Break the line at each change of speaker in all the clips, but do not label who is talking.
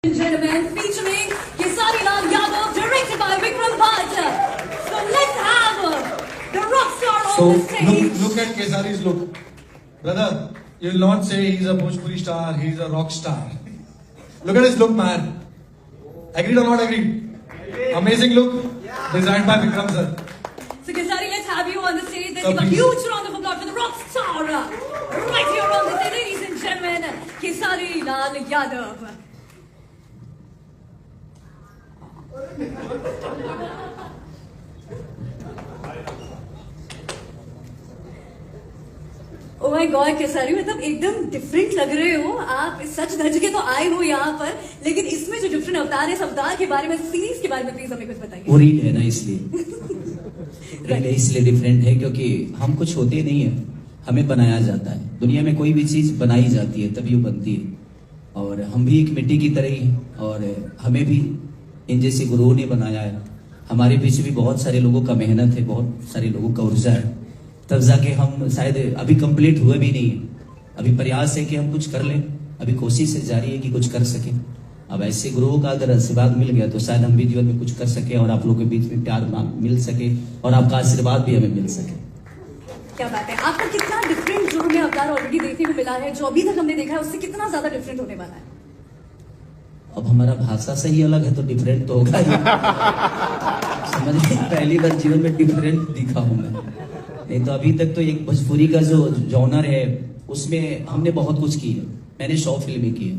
Gentlemen, featuring Kesari Lal Yadav, directed by Vikram Bhatt. So let's have the rock star on the stage.
Look at Kesari's look. Brother, you'll not say he's a Bhojpuri star, he's a rock star. Look at his look, man. Agreed or not agreed? Amazing look. Designed by Vikram sir.
So Kesari, let's have you on the stage. Let's
So
give a
please.
huge round of applause for the rock star. Right here on the stage, ladies and gentlemen, Kesari Lal Yadav. Oh my God Khesari, मतलब एकदम different लग रहे हो आप। सच धज के तो आए हो यहाँ पर, लेकिन इसमें जो डिफरेंट अवतार है, इस अवतार के बारे में, सीरीज के बारे में प्लीज हमें कुछ बताइए।
वो रील है ना, इसलिए रील है, इसलिए डिफरेंट है क्योंकि हम कुछ होते नहीं है, हमें बनाया जाता है। दुनिया में कोई भी चीज बनाई जाती है तभी वो बनती है, और हम भी एक मिट्टी की तरह ही हैं, और हमें भी इन जैसे गुरुओं ने बनाया है। हमारे पीछे भी बहुत सारे लोगों का मेहनत है, बहुत सारे लोगों का ऊर्जा है, तब जाके हम शायद अभी कंप्लीट हुए भी नहीं है। अभी प्रयास है कि हम कुछ कर लें, अभी कोशिश है जारी है कि कुछ कर सकें। अब ऐसे गुरुओं का अगर आशीर्वाद मिल गया तो शायद हम भी जीवन में कुछ कर सके, और आप लोगों के बीच में प्यार मिल सके, और आपका आशीर्वाद भी हमें मिल सके।
क्या बात है, आपका कितना डिफरेंट जो हमें अवतार ऑलरेडी देखने को मिला है, जो अभी तक हमने देखा है, उससे कितना ज्यादा डिफरेंट होने वाला है?
अब हमारा भाषा से ही अलग है तो डिफरेंट तो होगा ही। समझ, पहली बार जीवन में डिफरेंट दिखा हूं मैं, नहीं तो अभी तक तो एक भोजपुरी का जो जॉनर है उसमें हमने बहुत कुछ किया। मैंने 100 फिल्में की है,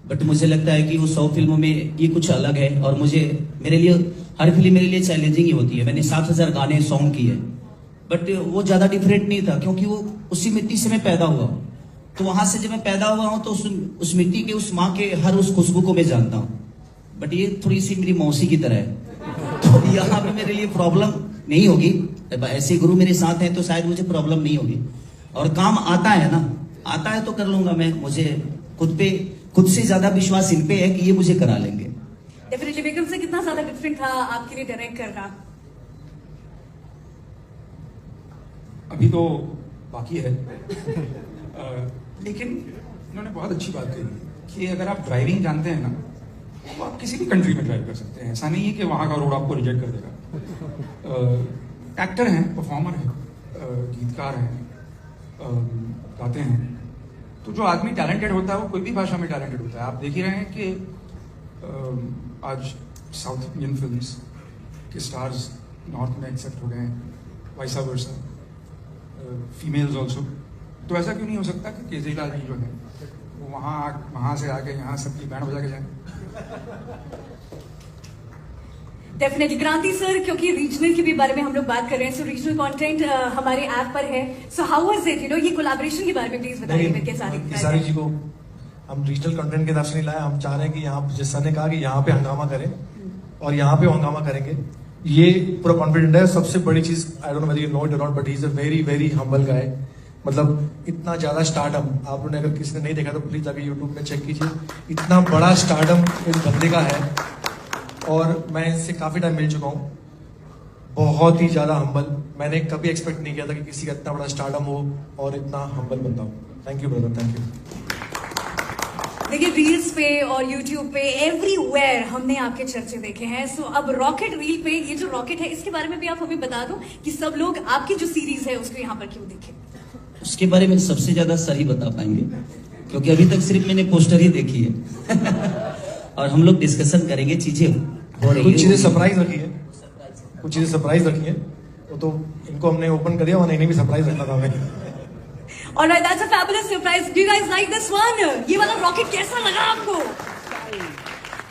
बट मुझे लगता है कि वो 100 फिल्मों में ये कुछ अलग है, और मेरे लिए हर फिल्म मेरे लिए चैलेंजिंग ही होती है। मैंने 7000 गाने सॉन्ग किए, बट वो ज्यादा डिफरेंट नहीं था क्योंकि वो उसी मिट्टी से मैं पैदा हुआ। तो वहां से जब मैं पैदा हुआ हूं तो उस मिट्टी के, उस माँ के हर उस खुशबू को मैं जानता हूँ। बट ये थोड़ी सी मेरी मौसी की तरह है, तो यहाँ पे मेरे लिए प्रॉब्लम नहीं होगी। ऐसे गुरु मेरे साथ हैं तो शायद मुझे प्रॉब्लम नहीं होगी, और काम आता है ना, आता है तो कर लूंगा मैं। मुझे खुद से ज्यादा विश्वास इन पे है कि ये मुझे करा लेंगे।
डेफिनेटली। विक्रम से कितना ज्यादा डिफरेंट था आपके लिए डायरेक्ट करना?
अभी तो बाकी है। लेकिन उन्होंने बहुत अच्छी बात कही कि अगर आप ड्राइविंग जानते हैं ना, तो आप किसी भी कंट्री में ड्राइव कर सकते हैं। ऐसा नहीं है कि वहाँ का रोड आपको रिजेक्ट कर देगा। एक्टर हैं, परफॉर्मर हैं, गीतकार हैं, गाते हैं। तो जो आदमी टैलेंटेड होता है वो कोई भी भाषा में टैलेंटेड होता है। आप देख ही रहे हैं कि आज साउथ इंडियन फिल्म्स के स्टार्स नॉर्थ में एक्सेप्ट हो गए हैं, वाइसा वर्सा, फीमेल्स ऑल्सो। तो ऐसा क्यों नहीं हो सकता कि केजरीलाल जी जो है वो वहाँ से आके यहाँ सबकी बैंड बजा के जाए?
डेफिनेटली। क्रांति सर, क्योंकि रीजनल के भी बारे में हम लोग बात कर रहे हैं, सो रीजनल कंटेंट हमारे ऐप पर है। सो हाउ वाज इट, ये कोलैबोरेशन के बारे में प्लीज बताइए।
केसारी जी को हम रीजनल कंटेंट के तरफ से नहीं लाए। हम चाह रहे हैं कि यहाँ जिस सर ने कहा कि यहाँ पे हंगामा करें, और यहाँ पे हंगामा करेंगे, ये पूरा कॉन्फिडेंट है। सबसे बड़ी चीज, I don't know whether you know it और not, but he is a very very humble guy. मतलब इतना ज्यादा स्टारडम, आप लोगों ने अगर किसी ने नहीं देखा तो प्लीज जाके यूट्यूब में चेक कीजिए। इतना बड़ा स्टारडम इस बंदे का है, और मैं इससे काफी टाइम मिल चुका हूँ। बहुत ही ज्यादा हम्बल। मैंने कभी एक्सपेक्ट नहीं किया था कि किसी का इतना बड़ा स्टारडम हो और इतना हम्बल बंदा हो। Thank you brother, thank you.
देखिए, रील्स पे और यूट्यूब पे एवरीवेयर हमने आपके चर्चे देखे हैं। सो अब रॉकेट रील पे, ये जो रॉकेट है, इसके बारे में भी आप हमें बता दो कि सब लोग आपकी जो सीरीज है उसको यहाँ पर क्यों देखें।
उसके बारे में सबसे ज्यादा सर ही बता पाएंगे, क्योंकि अभी तक सिर्फ मैंने पोस्टर ही देखी है। और हम लोग डिस्कशन करेंगे, चीजें हो रही है,
कुछ चीजें सरप्राइज रखी है, कुछ चीजें सरप्राइज रखी है। वो तो इनको हमने ओपन कर दिया, और इन्हें भी सरप्राइज रखना था हमें।
Alright, that's a fabulous surprise. Do you guys like this one? ये वाला रॉकेट कैसा लगा आपको?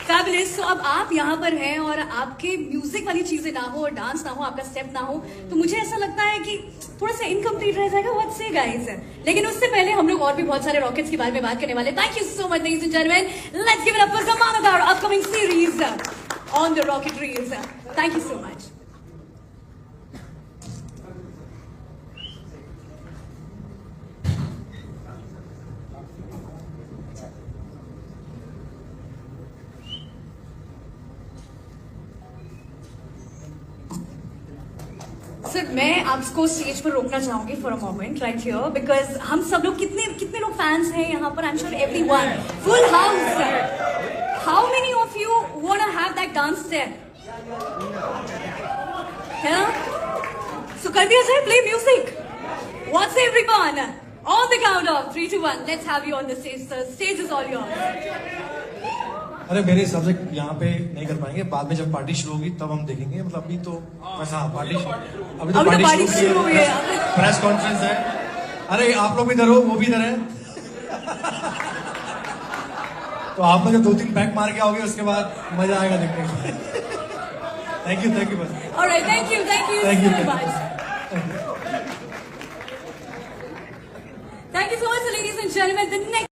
Fabulous. So अब आप यहाँ पर हैं और आपके म्यूजिक वाली चीजें ना हो, डांस ना हो, आपका स्टेप ना हो, तो मुझे ऐसा लगता है कि थोड़ा सा इनकम्प्लीट रह जाएगा। What say guys? लेकिन उससे पहले हम लोग और भी बहुत सारे रॉकेट्स के बारे में बात करने वाले। Thank you so much, ladies and gentlemen. Let's give it up for Zaman of our upcoming series on the Rocket Reels. Thank you so much. Sir, मैं आपको स्टेज पर रोकना चाहूंगी for a moment right here, because हम सब लोग कितने लोग फैंस हैं यहाँ पर। I am sure everyone, full house. How dance step है ना? So कर दिया जाए, play music. What's everyone? On the count of 3, 2, 1. Let's have you on the stage, sir. Stage is all yours.
अरे मेरे हिसाब से यहाँ पे नहीं कर पाएंगे, बाद में जब पार्टी शुरू होगी तब हम देखेंगे, मतलब अभी तो बस हाँ पार्टी अभी तो पार्टी शुरू हुई है, प्रेस कॉन्फ्रेंस है। अरे आप लोग भी इधर हो, वो भी इधर है। तो आप लोग जब 2-3 पैक मार के आओगे उसके बाद मजा आएगा देखने में। थैंक यू बस।
Alright, thank you so much. Thank you so much, ladies and gentlemen. The next